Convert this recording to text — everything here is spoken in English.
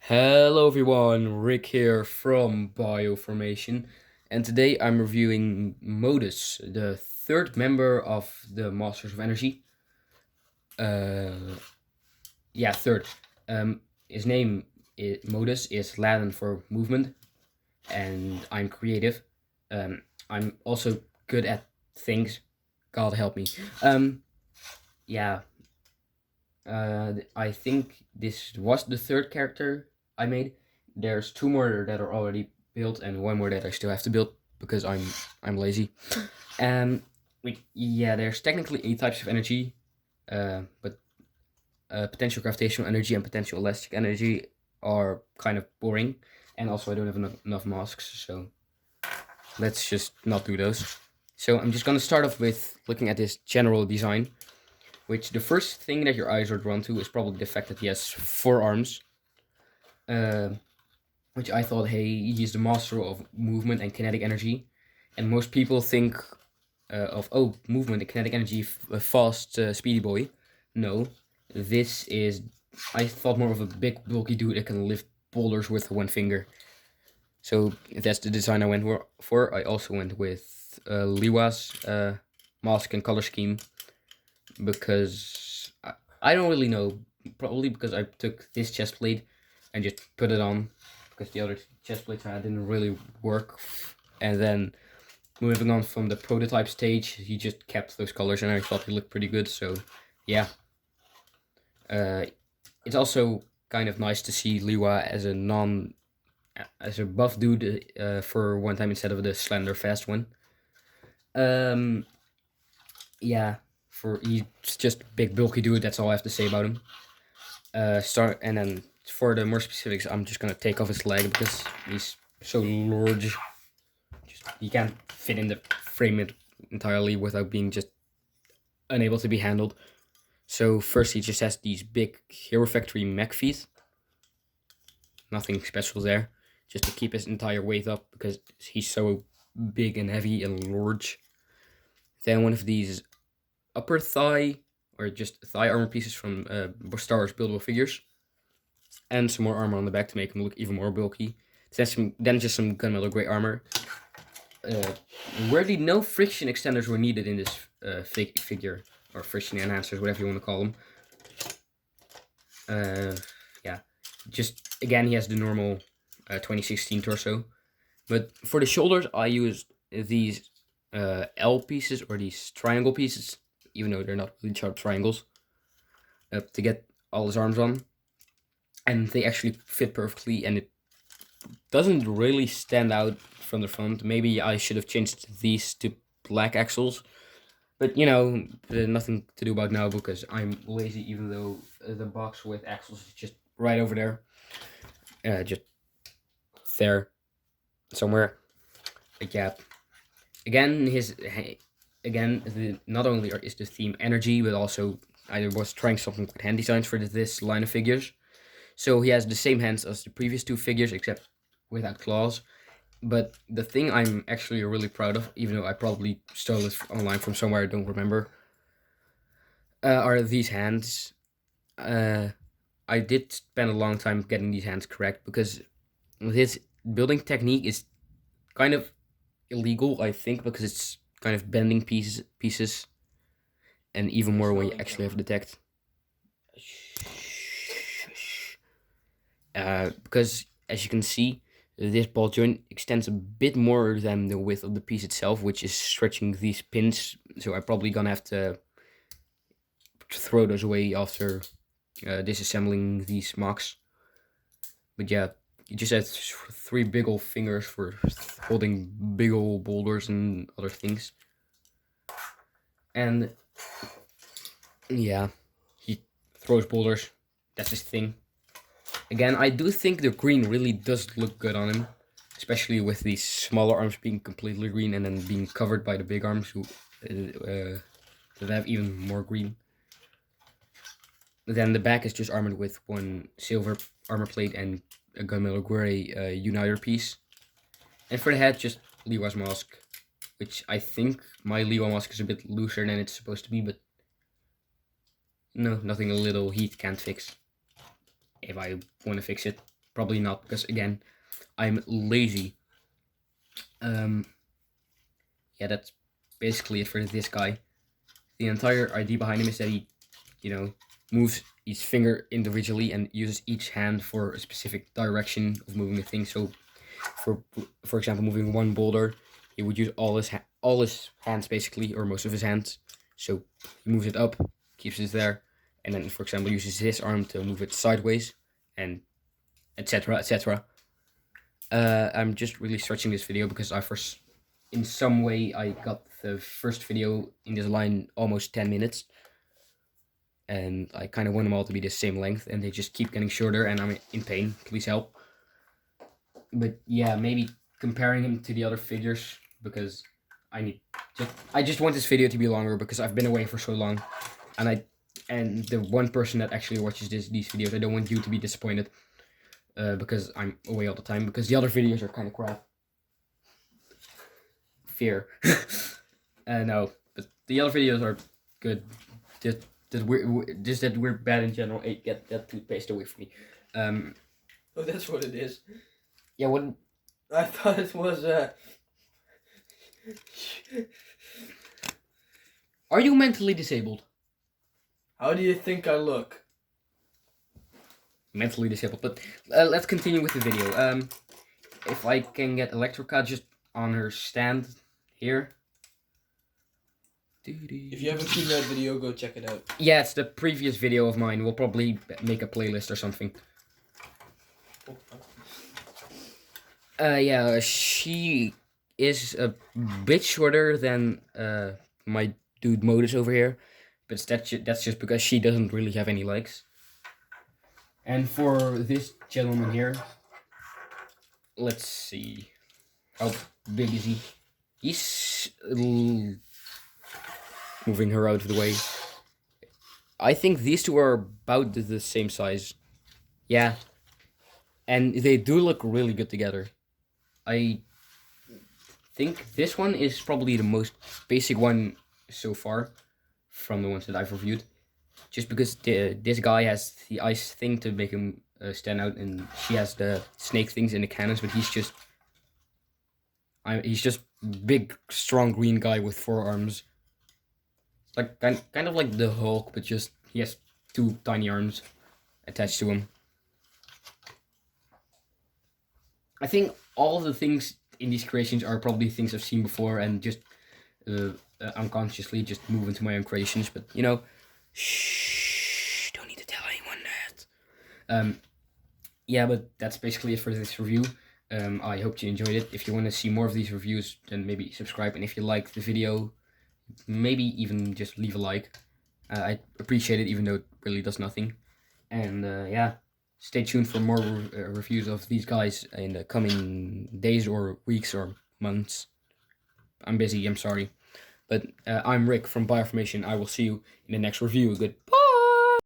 Hello everyone, Rick here from Bioformation, and today I'm reviewing Motus, the third member of the Masters of Energy. Uh, yeah, third. His name Motus is Latin for movement, and I'm creative. I'm also good at things. God help me. Um, yeah. I think this was the third character I made. There's two more that are already built and one more that I still have to build because I'm lazy. Yeah, there's technically 8 types of energy, but potential gravitational energy and potential elastic energy are kind of boring, and also I don't have enough masks, so let's just not do those. So I'm just gonna start off with looking at this general design, which the first thing that your eyes are drawn to is probably the fact that he has 4 arms, uh, which I thought, hey, he's the master of movement and kinetic energy, and most people think of movement and kinetic energy, a fast, speedy boy. No, this is I thought more of a big bulky dude that can lift boulders with one finger. So that's the design I went for. I also went with Liwa's mask and color scheme because I don't really know. Probably because I took this chest plate and just put it on because the other chest plates I had didn't really work. And then moving on from the prototype stage, he just kept those colors and I thought they looked pretty good. So yeah, it's also kind of nice to see Liwa as a buff dude for one time instead of the slender fast one. Um, yeah, for he's just big bulky dude. That's all I have to say about him. Start and then for the more specifics, I'm just gonna take off his leg because he's so large. Just he can't fit in the frame it entirely without being just unable to be handled. So first, he just has these big Hero Factory mech feet. Nothing special there, just to keep his entire weight up because he's so big and heavy and large. Then one of these upper thigh or just thigh armor pieces from Star Wars buildable figures, and some more armor on the back to make him look even more bulky. Then just some gunmetal gray armor. Weirdly, no friction extenders were needed in this figure, or friction enhancers, whatever you want to call them. Yeah, just again, he has the normal 2016 torso, but for the shoulders, I used these L pieces or these triangle pieces, even though they're not really sharp triangles, to get all his arms on, and they actually fit perfectly, and it doesn't really stand out from the front. Maybe I should have changed these to black axles, but you know, nothing to do about now because I'm lazy. Even though the box with axles is just right over there, just there somewhere. But yeah, again, not only is the theme energy, but also I was trying something with hand designs for this line of figures. So he has the same hands as the previous two figures, except without claws. But the thing I'm actually really proud of, even though I probably stole it online from somewhere I don't remember, are these hands. Uh, I did spend a long time getting these hands correct because his building technique is kind of illegal, I think, because it's kind of bending pieces, and even more when you actually have the tech. Because as you can see, this ball joint extends a bit more than the width of the piece itself, which is stretching these pins. So I'm probably gonna have to throw those away after disassembling these mocks. But yeah, you just have 3 big old fingers for holding big old boulders and other things. And yeah, he throws boulders. That's his thing. Again, I do think the green really does look good on him, especially with these smaller arms being completely green and then being covered by the big arms who that have even more green. Then the back is just armored with one silver armor plate and a gunmetal gray uniter piece. And for the head, just Liwa's mask, which I think my Liwa mask is a bit looser than it's supposed to be, but no, nothing a little heat can't fix. If I want to fix it, probably not, because again, I'm lazy. Yeah, that's basically it for this guy. The entire idea behind him is that he, moves each finger individually and uses each hand for a specific direction of moving the thing. So, for example, moving one boulder, he would use all his hands basically, or most of his hands. So he moves it up, keeps it there, and then, for example, uses his arm to move it sideways, and etc. etc. I'm just really stretching this video because in some way, I got the first video in this line almost 10 minutes. And I kind of want them all to be the same length, and they just keep getting shorter, and I'm in pain. Please help. But yeah, maybe comparing him to the other figures, because I just want this video to be longer because I've been away for so long, and the one person that actually watches these videos, I don't want you to be disappointed, because I'm away all the time, because the other videos are kind of crap. Fear. No, but the other videos are good. Just that we're bad in general. Hey, get that toothpaste away from me. Oh, that's what it is. Yeah, what? I thought it was. Are you mentally disabled? How do you think I look? Mentally disabled. But let's continue with the video. If I can get Electrica just on her stand here. If you haven't seen that video, go check it out. Yeah, it's the previous video of mine. We'll probably make a playlist or something. Yeah, she is a bit shorter than my dude Motus over here, but that's just because she doesn't really have any legs. And for this gentleman here, let's see, how big is he? He's moving her out of the way. I think these two are about the same size. Yeah. And they do look really good together. I think this one is probably the most basic one so far from the ones that I've reviewed. Just because this guy has the ice thing to make him stand out, and she has the snake things and the cannons, but he's just big, strong green guy with 4 arms. Like kind of like the Hulk, but just he has 2 tiny arms attached to him. I think all the things in these creations are probably things I've seen before, and just unconsciously just move into my own creations. But shh, don't need to tell anyone that. Yeah, but that's basically it for this review. I hope you enjoyed it. If you want to see more of these reviews, then maybe subscribe, and if you liked the video, maybe even just leave a like. I appreciate it, even though it really does nothing. And yeah, stay tuned for more reviews of these guys in the coming days or weeks or months. I'm busy, I'm sorry. But I'm Rick from Bioformation. I will see you in the next review. Goodbye.